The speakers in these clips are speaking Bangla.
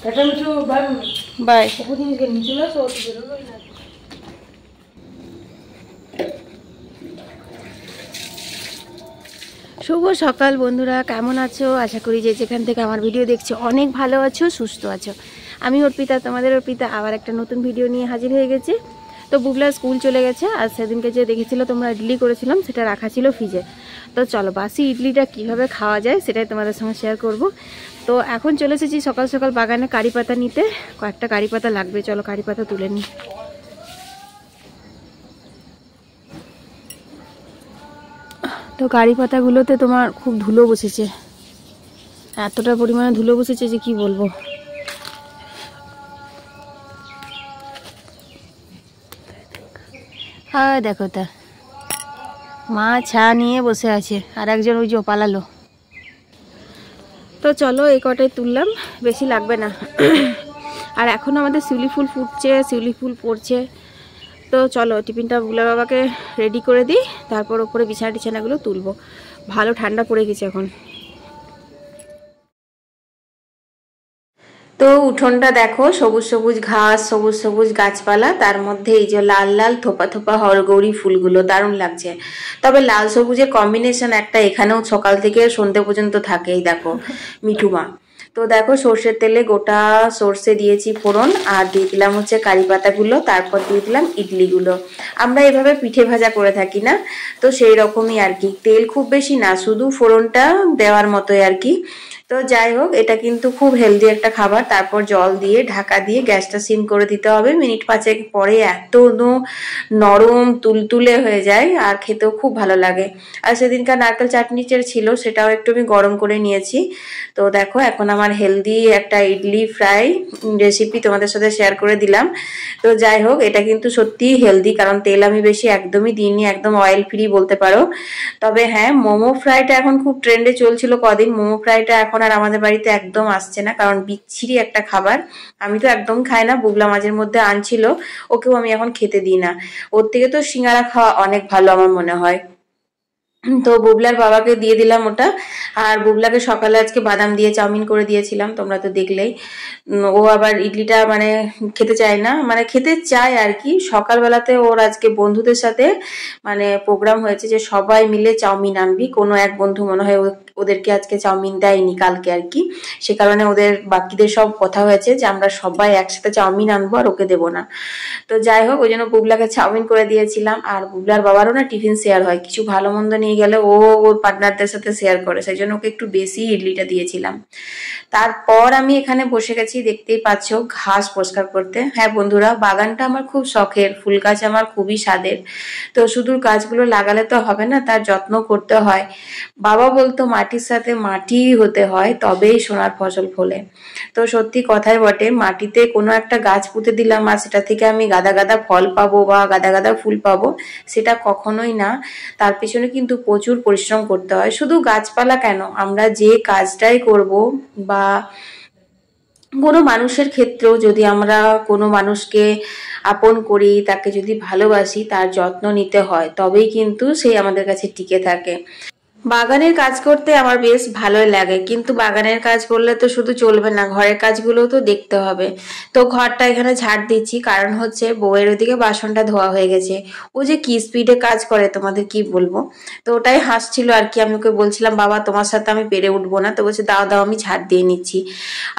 বাই। শুভ সকাল বন্ধুরা, কেমন আছো? আশা করি যে যেখান থেকে আমার ভিডিও দেখছো অনেক ভালো আছো, সুস্থ আছো। আমি অর্পিতা, তোমাদের অর্পিতা, আবার একটা নতুন ভিডিও নিয়ে হাজির হয়ে গেছি। তো বুবলা স্কুল চলে গেছে। আর সেদিনকে যে দেখেছিলো তোমরা ইডলি করেছিলাম, সেটা রাখা ছিল ফ্রিজে। তো চলো বাসি ইডলিটা কিভাবে খাওয়া যায় সেটাই তোমাদের সঙ্গে শেয়ার করব। তো এখন চলে এসেছি সকাল সকাল বাগানে কারি পাতা নিতে। কয়েকটা কারি পাতা লাগবে, চলো কারি পাতা তুলে নিই। তো কারি পাতাগুলোতে তোমার খুব ধুলো বসেছে, এতটা পরিমাণে ধুলো বসেছে যে কি বলবো। হ্যাঁ দেখো, তা মা ছা নিয়ে বসে আছে, আর একজন ওই যে পালালো। তো চলো এই কটাই তুললাম, বেশি লাগবে না। আর এখন আমাদের শিউলি ফুল ফুটছে, শিউলি ফুল পড়ছে। তো চলো টিফিনটা বুলা বাবাকে রেডি করে দিই, তারপর ওপরে বিছানা টিছানাগুলো তুলবো। ভালো ঠান্ডা পড়ে গেছে এখন। তো উঠোনটা দেখো, সবুজ সবুজ ঘাস, সবুজ সবুজ গাছপালা, তার মধ্যে এই যে লাল লাল থোপা থোপা হরগৌরী ফুলগুলো দারুণ লাগছে। তবে লাল সবুজের কম্বিনেশন একটা এখানেও সকাল থেকে সন্ধ্যে পর্যন্ত থাকে। এই দেখো মিঠুমা। তো দেখো সর্ষের তেলে গোটা সর্ষে দিয়েছি ফোড়ন, আর দিয়ে দিলাম হচ্ছে কারি পাতাগুলো, তারপর দিয়ে দিলাম ইডলিগুলো। আমরা এভাবে পিঠে ভাজা করে থাকি না, তো সেই রকমই আর কি। তেল খুব বেশি না, শুধু ফোড়নটা দেওয়ার মতোই আর কি। তো যাই হোক, এটা কিন্তু খুব হেলদি একটা খাবার। তারপর জল দিয়ে ঢাকা দিয়ে গ্যাসটা সিম করে দিতে হবে। মিনিট 5 পরে এত নরম তুলতুলে হয়ে যায়, আর খেতেও খুব ভালো লাগে। আর সেদিনকার নারকেল চাটনি ছিল, সেটাও একটু আমি গরম করে নিয়েছি। তো দেখো এখন আমার হেলদি একটা ইডলি ফ্রাই রেসিপি তোমাদের সাথে শেয়ার করে দিলাম। তো যাই হোক, এটা কিন্তু সত্যিই হেলদি, কারণ তেল আমি বেশি একদমই দিইনি, একদম অয়েল ফ্রি বলতে পারো। তবে হ্যাঁ, মোমো ফ্রাইটা এখন খুব ট্রেন্ডে চলছিল কদিন। মোমো ফ্রাইটা এখন আর আমাদের বাড়িতে একদম আসছে না, কারণ বিচ্ছিরি একটা খাবার। আমি তো একদম খাই না, বুবলা মাঝের মধ্যে আনছিল, ওকেও আমি এখন খেতে দিই না। ওর থেকে তো সিঙ্গারা খাওয়া অনেক ভালো আমার মনে হয়। তো বুবলার বাবাকে দিয়ে দিলাম ওটা। আর বুবলাকে সকালে আজকে বাদাম দিয়ে চাউমিন করে দিয়েছিলাম, তোমরা তো দেখলেই। ও আবার ইডলিটা মানে খেতে চায় না, মানে খেতে চায় আর কি। সকালবেলাতে ওর আজকে বন্ধুদের সাথে মানে প্রোগ্রাম হয়েছে যে সবাই মিলে চাউমিন আনবি। কোনো এক বন্ধু মনে হয় ওদেরকে আজকে চাউমিন দেয়নি কালকে আর কি, সে কারণে ওদের বাকিদের সব কথা হয়েছে যে আমরা সবাই একসাথে চাউমিন আনবো আর ওকে দেবো না। তো যাই হোক, ওই জন্য বুবলাকে চাউমিন করে দিয়েছিলাম। আর বুবলার বাবারও না টিফিন শেয়ার হয়, কিছু ভালো মন্দ নিয়ে গেলে ও ওর পার্টনারদের সাথে শেয়ার করে, সেই জন্য ওকে একটু বেশি ইডলিটা দিয়েছিলাম। তারপর আমি এখানে বসে গেছি, দেখতেই পাচ্ছ, ঘাস পরিষ্কার করতে। হ্যাঁ বন্ধুরা, বাগানটা আমার খুব শখের, ফুল গাছ আমার খুবই স্বাদের। তো শুধু গাছগুলো লাগালে তো হবে না, তার যত্ন করতে হয়। বাবা বলতো মাটির সাথে মাটি হতে হয়, তবেই সোনার ফসল ফলে। তো সত্যি কথাই বটে, মাটিতে কোনো একটা গাছ পুঁতে দিলাম আর সেটা থেকে আমি গাদা গাদা ফল পাবো বা গাদা গাদা ফুল পাবো, সেটা কখনোই না। তার পিছনে কিন্তু প্রচুর পরিশ্রম করতে হয়। শুধু গাছপালা কেন, আমরা যে কাজটাই করব বা কোনো মানুষের ক্ষেত্রেও যদি আমরা কোনো মানুষকে আপন করি, তাকে যদি ভালোবাসি, তার যত্ন নিতে হয়, তবেই কিন্তু সে আমাদের কাছে টিকে থাকে। বাগানের কাজ করতে আমার বেশ ভালোই লাগে, কিন্তু বাগানের কাজ করলে তো শুধু চলবে না, ঘরের কাজগুলোও তো দেখতে হবে। তো ঘরটা এখানে ঝাড় দিচ্ছি, কারণ হচ্ছে বউয়ের ওদিকে বাসনটা ধোয়া হয়ে গেছে। ও যে কি স্পিডে কাজ করে তোমাদের কি বলবো। তো ওটাই হাসছিল আর কি। আমি ওকে বলছিলাম বাবা তোমার সাথে আমি পেরে উঠবো না, তো বলছে দাও দাও আমি ঝাড় দিয়ে নিচ্ছি।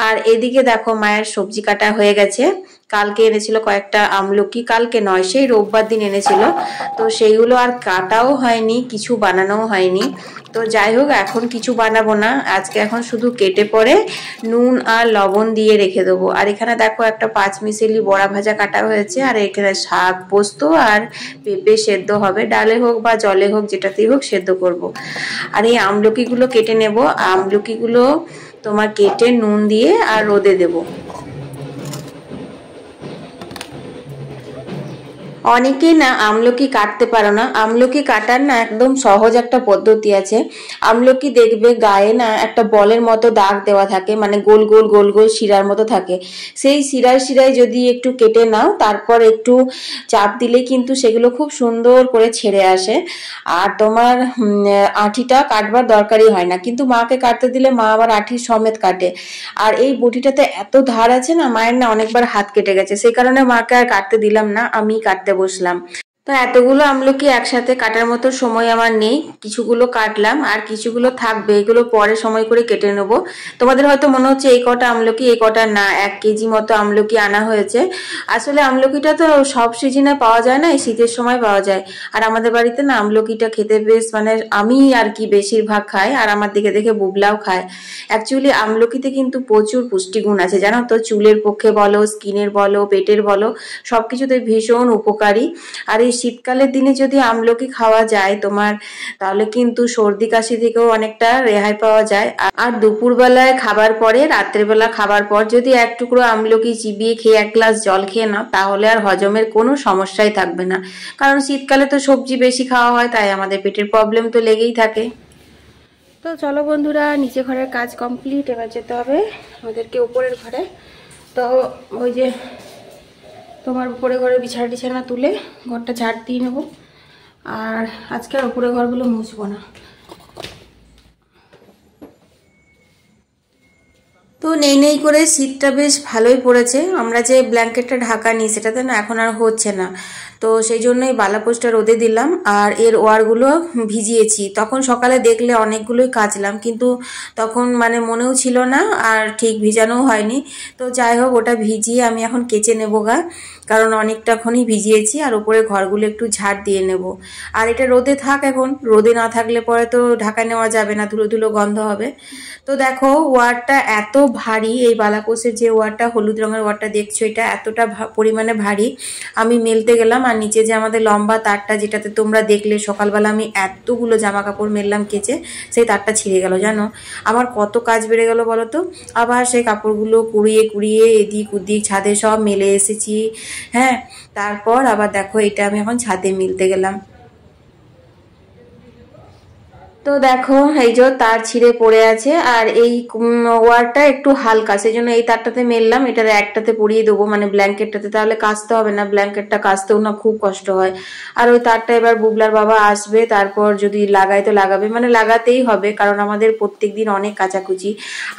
আর এদিকে দেখো মায়ের সবজি কাটা হয়ে গেছে। কালকে এনেছিল কয়েকটা আমলকি, কালকে নয় সেই রোববার দিন এনেছিল। তো সেইগুলো আর কাটাও হয়নি, কিছু বানানোও হয়নি। তো যাই হোক, এখন কিছু বানাবো না আজকে, এখন শুধু কেটে পরে নুন আর লবণ দিয়ে রেখে দেবো। আর এখানে দেখো একটা 5 মিশালি বড়া ভাজা কাটা হয়েছে, আর এখানে শাক পোস্ত আর পেঁপে সেদ্ধ হবে, ডালে হোক বা জলে হোক যেটাতেই হোক সেদ্ধ করব। আর এই আমলকিগুলো কেটে নেব, আমলকিগুলো তোমার কেটে নুন দিয়ে আর রোদে দেবো। অনেকেই না আমলকি কাটতে পারো না। আমলকি কাটার না একদম সহজ একটা পদ্ধতি আছে। আমলকি দেখবে গায়ে না একটা বলের মতো দাগ দেওয়া থাকে, মানে গোল গোল গোল গোল শিরার মতো থাকে। সেই শিরায় শিরায় যদি একটু কেটে নাও, তারপর একটু চাপ দিলে কিন্তু সেগুলো খুব সুন্দর করে ছেড়ে আসে। আর তোমার আঁঠিটা কাটবার দরকারই হয় না, কিন্তু মাকে কাটতে দিলে মা আবার আঁঠি সমেত কাটে। আর এই বটিটাতে এত ধার আছে না, মায়ের না অনেকবার হাত কেটে গেছে, সেই কারণে মাকে আর কাটতে দিলাম না, আমি কাটতে বসলাম। তো এতগুলো আমলকি একসাথে কাটার মতো সময় আমার নেই, কিছুগুলো কাটলাম আর কিছুগুলো থাকবে, এগুলো পরে সময় করে কেটে নেব। তোমাদের হয়তো মনে হচ্ছে এই কটা আমলকি, এই কটা না, 1 কেজি মতো আমলকি আনা হয়েছে। আসলে আমলকিটা তো সব সিজনে পাওয়া যায় না, এই শীতের সময় পাওয়া যায়। আর আমাদের বাড়িতে না আমলকিটা খেতে বেশ, মানে আমি আর কি বেশিরভাগ খাই, আর আমার দিকে দেখে বুবলাও খায়। অ্যাকচুয়ালি আমলকিতে কিন্তু প্রচুর পুষ্টিগুণ আছে জানো তো, চুলের পক্ষে বলো, স্কিনের বলো, পেটের বলো, সবকিছুতে ভীষণ উপকারী। আর এই শীতকালের দিনে যদি আমলকি খাওয়া যায় তোমার, তাহলে কিন্তু সর্দি কাশি থেকেও অনেকটা রেহাই পাওয়া যায়। আর দুপুরবেলায় খাবার পরে, রাত্রেবেলা খাবার পর যদি এক টুকরো আমলকি চিবিয়ে খেয়ে 1 গ্লাস জল খেয়ে নাও, তাহলে আর হজমের কোনো সমস্যাই থাকবে না। কারণ শীতকালে তো সবজি বেশি খাওয়া হয়, তাই আমাদের পেটের প্রবলেম তো লেগেই থাকে। তো চলো বন্ধুরা, নিচে ঘরের কাজ কমপ্লিট, এবার যেতে হবে আমাদেরকে উপরের ঘরে। তো ওই যে তোমার উপরে ঘরে বিছানা টিছানা তুলে ঘরটা ঝাড় দিয়ে নেবো। আর আজকে আর উপরে ঘরগুলো মুছবো না। তো নেই নেই করে শীতটা বেশ ভালোই পড়েছে। আমরা যে ব্ল্যাঙ্কেটটা ঢাকা নিই সেটাতে না এখন আর হচ্ছে না, তো সেই জন্যই বালাপোস্টটা রোদে দিলাম আর এর ওয়ারগুলো ভিজিয়েছি। তখন সকালে দেখলে অনেকগুলোই কাচলাম, কিন্তু তখন মানে মনেও ছিল না আর ঠিক ভিজানোও হয়নি। তো যাই হোক, ওটা ভিজিয়ে আমি এখন কেচে নেবো গা, কারণ অনেকটাক্ষণই ভিজিয়েছি। আর ওপরে ঘরগুলো একটু ঝাড় দিয়ে নেব। আর এটা রোদে থাক, এখন রোদে না থাকলে পরে তো ঢাকা নেওয়া যাবে না, ধুলো ধুলো গন্ধ হবে। তো দেখো ওয়ারটা এত ভারী, এই বালাকোষের যে ওয়ারটা, হলুদ রঙের ওয়ারটা দেখছো, এটা এতটা পরিমাণে ভারী। আমি মেলতে গেলাম আর নিচে যে আমাদের লম্বা তারটা, যেটাতে তোমরা দেখলে সকালবেলা আমি এতগুলো জামা কাপড় মেললাম কেচে, সেই তারটা ছিঁড়ে গেল জানো। আমার কত কাজ বেড়ে গেল বলো তো। আবার সেই কাপড়গুলো কুড়িয়ে কুড়িয়ে এদিক ওদিক ছাদে সব মেলে এসেছি। হ্যাঁ, তারপর আবার দেখো এটা আমি এখন ছাদে মিলতে গেলাম। তো দেখো এই যে তার ছিঁড়ে পড়ে আছে, আর এই ওয়ারটা একটু হালকা, সেই জন্য এই তারটাতে মেললাম, এটার একটাতে পরিয়ে দেবো, মানে ব্ল্যাঙ্কেটটাতে, তাহলে কাচতে হবে না। ব্ল্যাঙ্কেটটা কাচতেও না খুব কষ্ট হয়। আর ওই তারটা এবার বুবলার বাবা আসবে, তারপর যদি লাগাই তো লাগাবে, মানে লাগাতেই হবে, কারণ আমাদের প্রত্যেকদিন অনেক কাচাকুচি।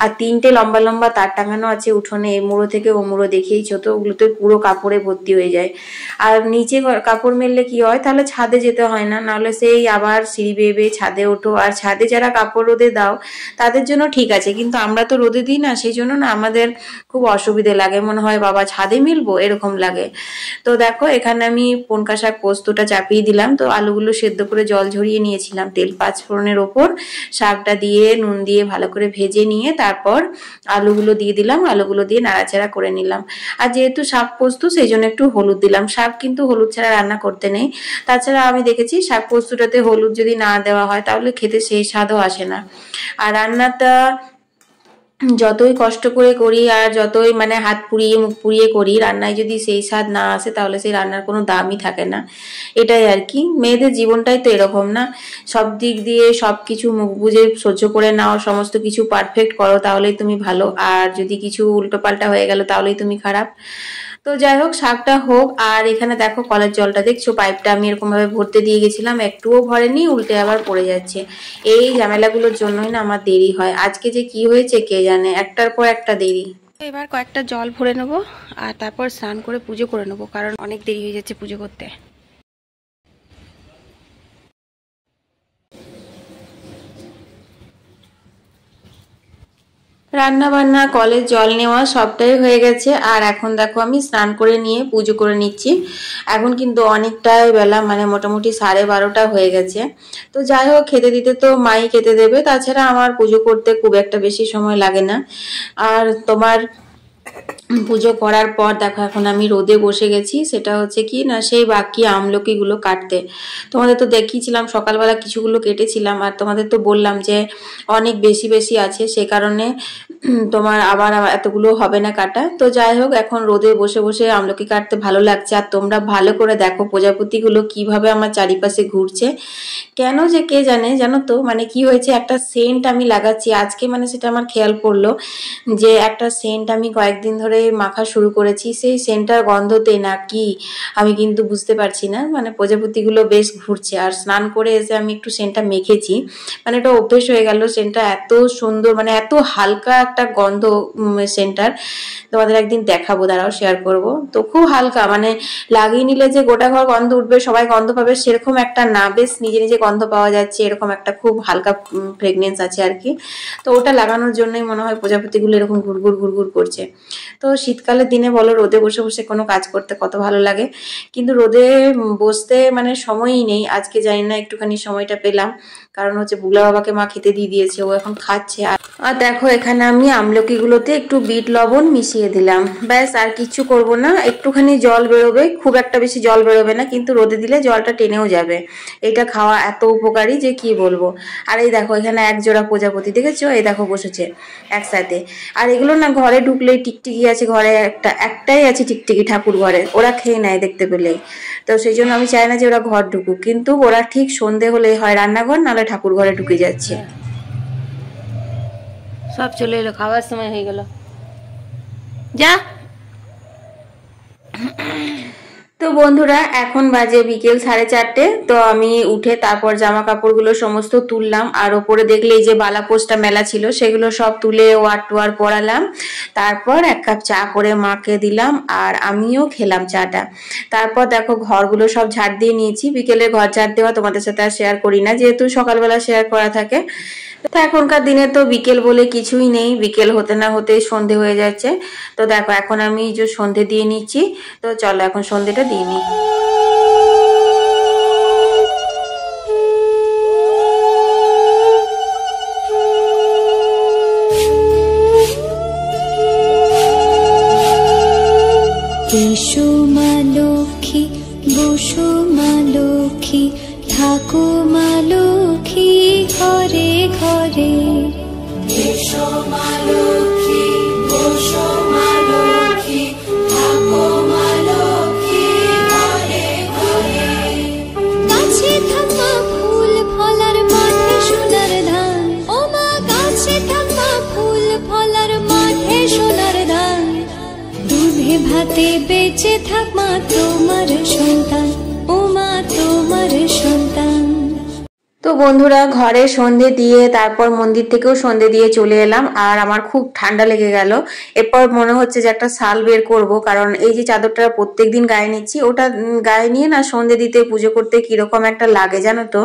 আর 3টে লম্বা লম্বা তার টাঙানো আছে উঠোনে, এ মুড়ো থেকে ও মুড়ো দেখেইছো তো, ওগুলোতে পুরো কাপড়ে ভর্তি হয়ে যায়। আর নিচে কাপড় মেললে কি হয়, তাহলে ছাদে যেতে হয় না, নাহলে সেই আবার সিঁড়ি বেয়ে বেয়ে ছাদে ওঠো। আর ছাদে যারা কাপড় রোদে দাও তাদের জন্য ঠিক আছে, কিন্তু আমরা তো রোদে দিই না, সেই জন্য না আমাদের খুব অসুবিধে লাগে, মনে হয় বাবা ছাদে মিলবো এরকম লাগে। তো দেখো এখানে আমি পনকা শাক পোস্তটা চাপিয়ে দিলাম। তো আলুগুলো সেদ্ধ করে জল ঝরিয়ে নিয়েছিলাম, তেল 5 ফোড়নের ওপর শাকটা দিয়ে নুন দিয়ে ভালো করে ভেজে নিয়ে তারপর আলুগুলো দিয়ে দিলাম, আলুগুলো দিয়ে নাড়াচাড়া করে নিলাম। আর যেহেতু শাক পোস্ত, সেই জন্য একটু হলুদ দিলাম। শাক কিন্তু হলুদ ছাড়া রান্না করতে নেই। তাছাড়া আমি দেখেছি শাক পোস্তটাতে হলুদ যদি না দেওয়া হয় তাহলে খেতে সেই স্বাদও আসে না। আর রান্নাটা যতই কষ্ট করে করি আর যতই মানে হাত পুড়িয়ে মুখ পুড়িয়ে করি, রান্নায় যদি সেই স্বাদ না আসে তাহলে সেই রান্নার কোনো দামই থাকে না। এটাই আর কি, মেয়েদের জীবনটাই তো এরকম না, সব দিক দিয়ে সব কিছু মুখ বুঝে সহ্য করে নাও, সমস্ত কিছু পারফেক্ট করো তাহলেই তুমি ভালো, আর যদি কিছু উল্টোপাল্টা হয়ে গেল তাহলেই তুমি খারাপ। তো যাই হোক, শাকটা হোক। আর এখানে দেখো কলের জলটা দেখছো, পাইপটা আমি এরকম ভাবে ভরতে দিয়ে গেছিলাম, একটুও ভরেনি, উল্টে আবার পড়ে যাচ্ছে। এই ঝামেলাগুলোর জন্যই না আমার দেরি হয়। আজকে যে কি হয়েছে কে জানে, একটার পর একটা দেরি। এবার কয়েকটা জল ভরে নেবো আর তারপর স্নান করে পুজো করে নেবো, কারণ অনেক দেরি হয়ে যাচ্ছে পুজো করতে। রান্না বান্না, কলের জল নেওয়া সবটাই হয়ে গেছে। আর এখন দেখো আমি স্নান করে নিয়ে পুজো করে নিচ্ছি। এখন কিন্তু অনেকটাই বেলা, মানে মোটামুটি 12:30 হয়ে গেছে। তো যাই হোক, খেতে দিতে তো মাই খেতে দেবে, তাছাড়া আমার পুজো করতে খুব একটা বেশি সময় লাগে না। আর তোমার পুজো করার পর দেখো এখন আমি রোদে বসে গেছি, সেটা হচ্ছে কি না, সেই বাকি আমলকিগুলো কাটতে। তোমাদের তো দেখিয়েছিলাম সকালবেলা কিছুগুলো কেটেছিলাম, আর তোমাদের তো বললাম যে অনেক বেশি বেশি আছে, সে কারণে তোমার আবার এতগুলো হবে না কাটা। তো যাই হোক, এখন রোদে বসে বসে আমলকি কাটতে ভালো লাগছে। আর তোমরা ভালো করে দেখো প্রজাপতিগুলো কিভাবে আমার চারিপাশে ঘুরছে। কেন যে কে জানে, জানো তো, মানে কি হয়েছে, একটা সেন্ট আমি লাগাচ্ছি আজকে, মানে সেটা আমার খেয়াল পড়লো যে একটা সেন্ট আমি কয়েকদিন ধরে মাখা শুরু করেছি, সেই সেন্টটার গন্ধতে না কি আমি কিন্তু বুঝতে পারছি না, মানে প্রজাপতিগুলো বেশ ঘুরছে। আর স্নান করে এসে আমি একটু সেন্টটা মেখেছি, মানে এটা অভ্যেস হয়ে গেল। সেন্টটা এত সুন্দর, মানে এত হালকা একটা গন্ধ সেন্টার, তোমাদের একদিন দেখাবো, দাঁড়াও শেয়ার করব। তো খুব হালকা, মানে লাগিয়ে নিলে যে গোটা ঘর গন্ধ উঠবে, সবাই গন্ধ পাবে সেরকম একটা না, বেশ নিজে নিজে গন্ধ পাওয়া যাচ্ছে, এরকম একটা খুব হালকা ফ্রেগনেন্স আছে আর কি। তো ওটা লাগানোর জন্যই মনে হয় প্রজাপতিগুলো এরকম ঘুরঘুর ঘুরঘুর করছে। তো শীতকালের দিনে বলো, রোদে বসে বসে কোনো কাজ করতে কত ভালো লাগে, কিন্তু রোদে বসতে মানে সময়ই নেই। আজকে জানি না একটুখানি সময়টা পেলাম, কারণ হচ্ছে বুগলা বাবাকে মা খেতে দিয়ে দিয়েছে, ও এখন খাচ্ছে। আর দেখো এখানে আমি আমলকিগুলোতে একটু বিট লবণ মিশিয়ে দিলাম, ব্যাস আর কিছু করব না। একটুখানি জল বেরোবে, খুব একটা বেশি জল বেরোবে না, কিন্তু রোদে দিলে জলটা টেনেও যাবে। এটা খাওয়া এত উপকারী যে কি বলবো। আর এই দেখো এখানে এক জোড়া প্রজাপতি দেখেছো, এই দেখো বসেছে একসাথে। আর এগুলো না ঘরে ঢুকলেই, টিকটিকি আছে ঘরে, একটাই আছে টিকটিকি ঠাকুর ঘরে, ওরা খেয়ে নেয় দেখতে পেলেই। তো সেই জন্য আমি চাই না যে ওরা ঘর ঢুকুক, কিন্তু ওরা ঠিক সন্ধে হলে হয় রান্নাঘর, নাহলে ঠাকুর ঘরে ঢুকে যাচ্ছে। সব চলে এলো, খাওয়ার সময় হয়ে গেল, যা। তো বন্ধুরা এখন বাজে বিকেল 4:30। তো আমি উঠে তারপর জামা কাপড়গুলো সমস্ত তুললাম, আর ওপরে দেখলে এই যে বালাপোস্টটা মেলা ছিল সেগুলো সব তুলে ওয়ার টোয়ার পরালাম। তারপর এক কাপ চা করে মাকে দিলাম, আর আমিও খেলাম চাটা। তারপর দেখো ঘরগুলো সব ঝাড় দিয়ে নিয়েছি। বিকেলে ঘর ঝাড় দেওয়া তোমাদের সাথে আর শেয়ার করি না, যেহেতু সকালবেলা শেয়ার করা থাকে। তো এখনকার দিনে তো বিকেল বলে কিছুই নেই, বিকেল হতে না হতেই সন্ধে হয়ে যাচ্ছে। তো দেখো এখন আমি যে সন্ধে দিয়ে নিচ্ছি, তো চলো এখন সন্ধেটা দিয়ে নিই। এসো মা লক্ষ্মী, বসো মা লক্ষ্মী, থাকো মা লক্ষ্মী ঘরে ঘরে। এসো মা লক্ষ্মী, বসো মা লক্ষ্মী, থাকো মা লক্ষ্মী ঘরে ঘরে। গাছে থাকা ফুল ফলার মাঠে সোনার ধান, ও মা গাছে থাকা ফুল ফলার মাঠে সোনার ধান। দুধে ভাতে বেঁচে থাক মা তোমার সন্তান, ও মা তোমার সন্তান। তো বন্ধুরা ঘরে সন্ধে দিয়ে তারপর মন্দির থেকেও সন্ধে দিয়ে চলে এলাম, আর আমার খুব ঠান্ডা লেগে গেল। এরপর মনে হচ্ছে যে একটা শাল বের করব, কারণ এই যে চাদরটা প্রত্যেকদিন গায়ে নিচ্ছি, ওটা গায়ে নিয়ে না সন্ধে দিতে পুজো করতে কিরকম একটা লাগে জানো তো।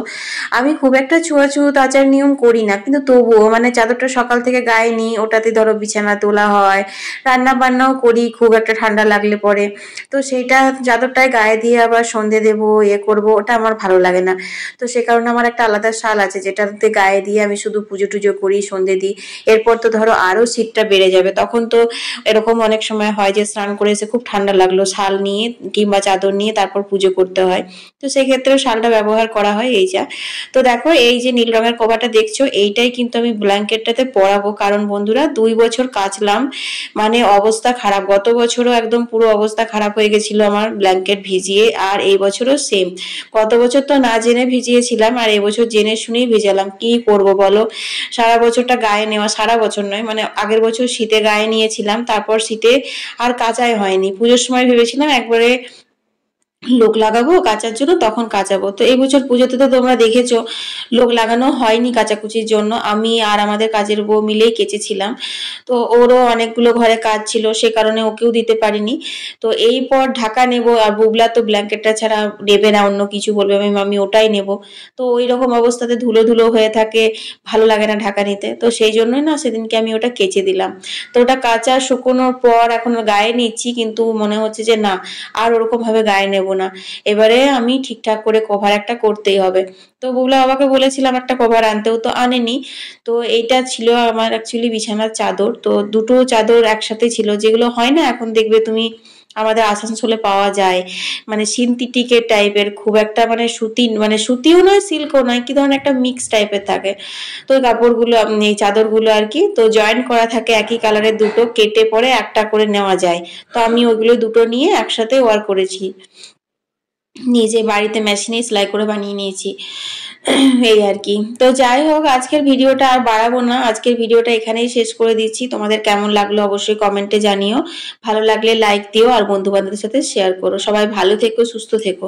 আমি খুব একটা ছুঁয়াছুত আচার নিয়ম করি না, কিন্তু তবুও মানে চাদরটা সকাল থেকে গায়ে নিই, ওটাতে ধরো বিছানা তোলা হয়, রান্না বান্নাও করি খুব একটা ঠান্ডা লাগলে পরে। তো সেইটা চাদরটায় গায়ে দিয়ে আবার সন্ধে দেবো, করবো, ওটা আমার ভালো লাগে না। তো সে কারণে আমার একটা আলাদা শাল আছে যেটাতে গায়ে দিয়ে আমি শুধু পুজো টুজো করি, সন্ধে দিই। এরপর তো ধরো আরো শীতটা বেড়ে যাবে, তখন তো এরকম অনেক সময় হয় যে স্নান করে এসে খুব ঠান্ডা লাগলো, শাল নিয়ে কিংবা চাদর নিয়ে তারপর পুজো করতে হয়। তো সেক্ষেত্রেও শালটা ব্যবহার করা হয়। এই যা, তো দেখো এই যে নীল রঙের কভারটা দেখছো, এইটাই কিন্তু আমি ব্ল্যাঙ্কেটটাতে পরাবো, কারণ বন্ধুরা 2 বছর কাচলাম, মানে অবস্থা খারাপ। গত বছরও একদম পুরো অবস্থা খারাপ হয়ে গেছিল আমার ব্ল্যাঙ্কেট ভিজিয়ে, আর এই বছরও সেম। গত বছর তো না জেনে ভিজিয়েছিলাম, আর এবছর জেনে শুনেই ভেজালাম, কি করব বলো। সারা বছরটা গায়ে নেওয়া, সারা বছর নয়, মানে আগের বছর শীতে গায়ে নিয়েছিলাম, তারপর শীতে আর কাচাই হয়নি। পুজোর সময় ভেবেছিলাম একবারে লোক লাগাবো কাচার জন্য, তখন কাচাবো। তো এই বছর পুজোতে তো তোমরা দেখেছো লোক লাগানো হয়নি কাচাকুচির জন্য, আমি আর আমাদের কাজের বউ মিলেই কেচেছিলাম। তো ওরও অনেকগুলো ঘরে কাজ ছিল, সে কারণে ওকেও দিতে পারিনি। তো এই পর ঢাকা নেব, আর বুবলা তো ব্ল্যাঙ্কেটটা ছাড়া নেবে না, অন্য কিছু বলবে আমি ওটাই নেব। তো ওই রকম অবস্থাতে ধুলো ধুলো হয়ে থাকে, ভালো লাগে না ঢাকা নিতে। তো সেই জন্যই না সেদিনকে আমি ওটা কেচে দিলাম। তো ওটা কাচা শুকোনোর পর এখন গায়ে নিচ্ছি, কিন্তু মনে হচ্ছে যে না, আর ওরকম ভাবে গায়ে নেব না, এবারে আমি ঠিকঠাক করে কভার একটা করতেই হবে। তো বুবলা বাবাকে বলেছিলাম একটা কভার আনতেও, তো আনেনি। তো এইটা ছিল আমার অ্যাকচুয়ালি বিছানার চাদর, তো দুটো চাদর একসাথে ছিল, যেগুলো হয় না এখন দেখবে তুমি আমাদের আসানসোলে পাওয়া যায়, মানে সিনথেটিকের টাইপের, খুব একটা মানে সুতি, মানে সুতিও নয় সিল্কও নয়, কি ধরনের একটা মিক্স টাইপের থাকে। তো ওই কাপড়গুলো এই চাদরগুলো আর কি, তো জয়েন্ট করা থাকে একই কালারের, দুটো কেটে পরে একটা করে নেওয়া যায়। তো আমি ওইগুলো দুটো নিয়ে একসাথে ওয়ার করেছি, নিজে বাড়িতে মেশিনে সেলাই করে বানিয়ে নিয়েছি। এই আর কি। তো যাই হোক, আজকের ভিডিওটা আর বাড়াবো না, আজকের ভিডিওটা এখানেই শেষ করে দিচ্ছি। তোমাদের কেমন লাগলো অবশ্যই কমেন্টে জানিও, ভালো লাগলে লাইক দিও আর বন্ধু বান্ধবদের সাথে শেয়ার করো। সবাই ভালো থেকো, সুস্থ থেকো।